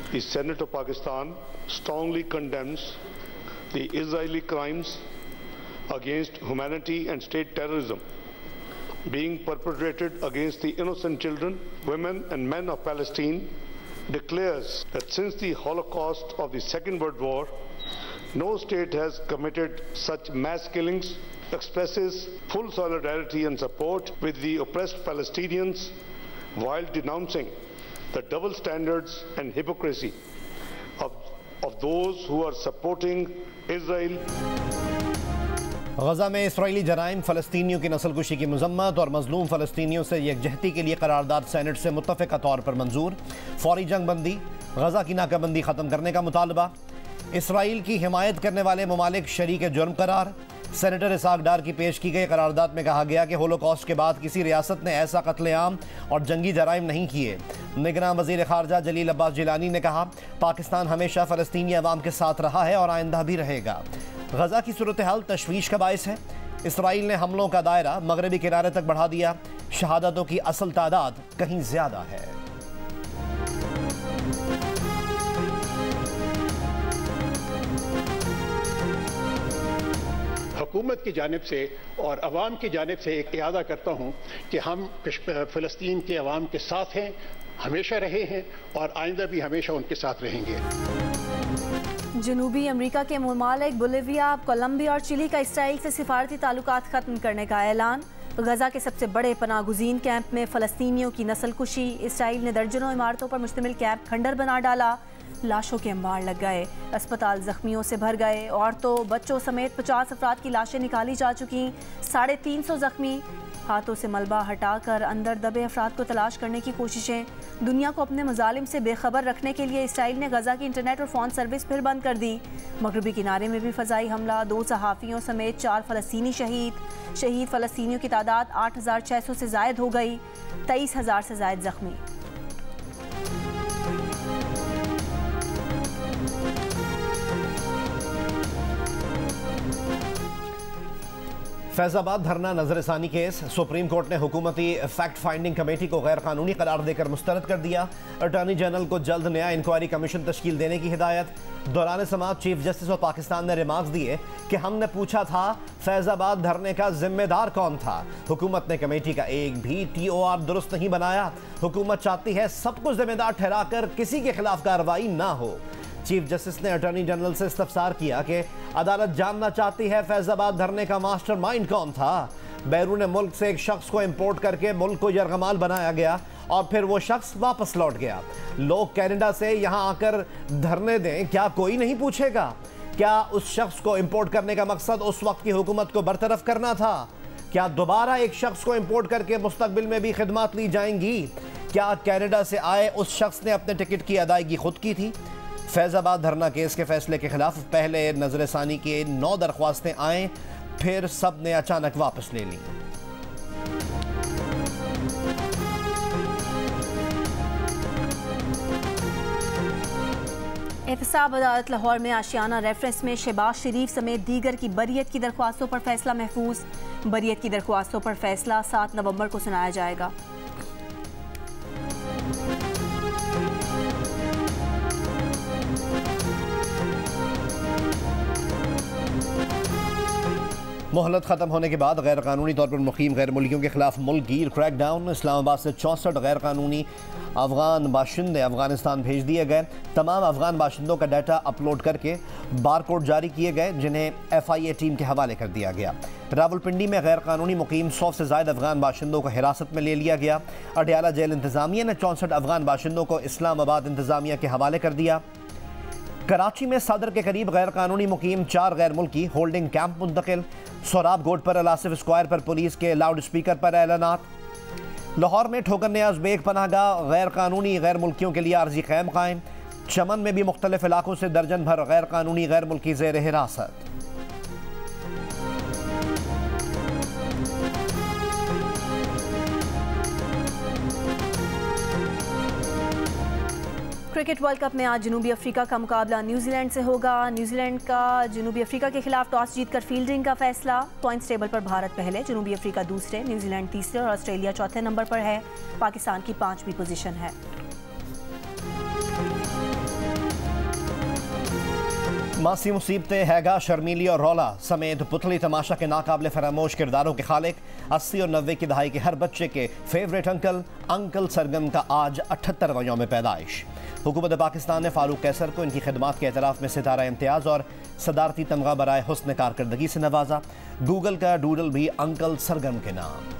The Senate of Pakistan strongly condemns the Israeli crimes against humanity and state terrorism being perpetrated against the innocent children, women and men of Palestine, declares that since the Holocaust of the Second World War, no state has committed such mass killings, expresses full solidarity and support with the oppressed Palestinians while denouncing the double standards and hypocrisy of those who are supporting Israel. गजा में Israeli जराइम, फ़लस्तीनियों की नस्लकुशी की मजम्मत और मजलूम फ़लस्तीनियों से यकजहती के लिए करारदाद senate से मुत्तफ़िक़ा तौर पर मंजूर। फौरी जंग बंदी, गजा की नाकाबंदी ख़त्म करने का मुतालबा। इसराइल की हिमायत करने वाले ममालिक शरीक जुर्म करार। सेनेटर इसाक डार की पेश की गई करारदाद में कहा गया कि होलोकॉस्ट के बाद किसी रियासत ने ऐसा कत्लेआम और जंगी जराइम नहीं किए। निगरान वज़ीर ख़ारजा जलील अब्बास जिलानी ने कहा, पाकिस्तान हमेशा फ़लस्तीनी अवाम के साथ रहा है और आइंदा भी रहेगा। गजा की सूरत हाल तशवीश का बायस है। इसराइल ने हमलों का दायरा मगरबी किनारे तक बढ़ा दिया। शहादतों की असल तादाद कहीं ज़्यादा है। हुकूमत की जानिब से और अवाम की जानिब से एक इरादा करता हूँ कि हम फ़लस्तीन के अवाम के साथ हैं, हमेशा रहे हैं और आइंदा भी हमेशा उनके साथ रहेंगे। जनूबी अमेरिका के ममालिक बोलिविया, कोलंबिया और चिली का इसराइल से सिफारती ताल्लुकात ख़त्म करने का ऐलान। गजा के सबसे बड़े पनागुज़ीन कैंप में फ़लस्तीनियों की नस्लकुशी। इसराइल ने दर्जनों इमारतों पर मुश्तमिल कैंप खंडर बना डाला। लाशों के अंबार लग गए, अस्पताल जख्मियों से भर गए। औरतों, बच्चों समेत 50 अफराद की लाशें निकाली जा चुकी। 350 जख्मी। हाथों से मलबा हटाकर अंदर दबे अफराद को तलाश करने की कोशिशें। दुनिया को अपने मजालिम से बेखबर रखने के लिए इसराइल ने गजा की इंटरनेट और फ़ोन सर्विस फिर बंद कर दी। मगरबी किनारे में भी फ़ज़ाई हमला। 2 सहाफ़ियों समेत 4 फ़लस्तीनी शहीद फ़लस्तीनियों की तादाद 8600 से ज़ायद हो गई। 23,000 से ज़ायद जख्मी। फैज़ाबाद धरना नजरसानी केस। सुप्रीम कोर्ट ने हुकूमती फैक्ट फाइंडिंग कमेटी को गैर कानूनी करार देकर मुस्तरद कर दिया। अटॉर्नी जनरल को जल्द नया इंक्वायरी कमीशन तश्कील देने की हिदायत। दौरान समाअत चीफ जस्टिस ऑफ पाकिस्तान ने रिमार्क्स दिए कि हमने पूछा था फैज़ाबाद धरने का जिम्मेदार कौन था। हुकूमत ने कमेटी का एक भी TOR दुरुस्त नहीं बनाया। हुकूमत चाहती है सब कुछ जिम्मेदार ठहराकर किसी के खिलाफ कार्रवाई ना हो। चीफ जस्टिस ने अटॉर्नी जनरल से इस्तफसार किया कि अदालत जानना चाहती है फैज़ाबाद धरने का मास्टरमाइंड कौन था। बैरून मुल्क से एक शख्स को इंपोर्ट करके मुल्क को यरगमाल बनाया गया और फिर वो शख्स वापस लौट गया। लोग कनाडा से यहाँ आकर धरने दें, क्या कोई नहीं पूछेगा? क्या उस शख्स को इंपोर्ट करने का मकसद उस वक्त की हुकूमत को बरतरफ करना था? क्या दोबारा एक शख्स को इंपोर्ट करके मुस्तकबिल में भी खिदमत ली जाएंगी? क्या कनाडा से आए उस शख्स ने अपने टिकट की अदायगी खुद की थी? फैज़ाबाद धरना केस के फैसले के खिलाफ पहले नजरसानी के 9 दरख्वास्तें आए, फिर सब ने अचानक वापस ले ली। एहतसाब अदालत लाहौर में आशियाना रेफरेंस में शहबाज शरीफ समेत दीगर की बरियत की दरख्वास्तों पर फैसला महफूज। बरियत की दरख्वास्तों पर फैसला 7 नवंबर को सुनाया जाएगा। मोहलत ख़त्म होने के बाद गैर कानूनी तौर पर मुकीम गैर मुल्कियों के खिलाफ मुल्क गिर क्रैकडाउन। इस्लामाबाद से 64 गैर कानूनी अफगान बाशिंदे अफगानिस्तान भेज दिए गए। तमाम अफगान बाशिंदों का डाटा अपलोड करके बारकोड जारी किए गए, जिन्हें FIA टीम के हवाले कर दिया गया। रावलपिंडी में गैर कानूनी मुकीम 100 से ज़ायद अफगान बाशिंदों को हिरासत में ले लिया गया। अडयाला जेल इंतज़ामिया ने 64 अफगान बाशिंदों को इस्लामाबाद इंतज़ामिया के हवाले कर दिया। कराची में सदर के करीब गैर कानूनी मुकीम 4 गैर मुल्की होल्डिंग कैंप मुंतकिल। सोराब गोड पर अलासिफ स्क्वायर पर पुलिस के लाउड स्पीकर पर ऐलानात। लाहौर में ठोकर नियाज बेग पनाहगाह गैर कानूनी गैर मुल्कियों के लिए आर्जी कैंप कायम। चमन में भी मुख्तलिफ इलाकों से दर्जन भर गैर कानूनी गैर मुल्की ज़ेर हिरासत। क्रिकेट वर्ल्ड कप में आज जनूबी अफ्रीका का मुकाबला न्यूजीलैंड से होगा। न्यूजीलैंड का जनूबी अफ्रीका के खिलाफ टॉस जीतकर फील्डिंग का फैसला। पॉइंट्स टेबल पर भारत पहले, जनूबी अफ्रीका दूसरे, न्यूजीलैंड तीसरे और ऑस्ट्रेलिया चौथे नंबर पर है। पाकिस्तान की 5वीं पोजीशन है। मासी मुसीबतें, हैगा, शर्मीली और रौला समेत पुतली तमाशा के नाकाबिले फरामोश किरदारों के खालिक 80 और 90 की दहाई के हर बच्चे के फेवरेट अंकल सरगम का आज 78वां यौम पैदाइश। हुकूमत पाकिस्तान ने फारूक कैसर को इनकी खिदमात के एतराफ़ में सितारा इम्तियाज़ और सदारती तमगा बराए हुस्न कारकर्दगी से नवाजा। गूगल का डूडल भी अंकल सरगम के नाम।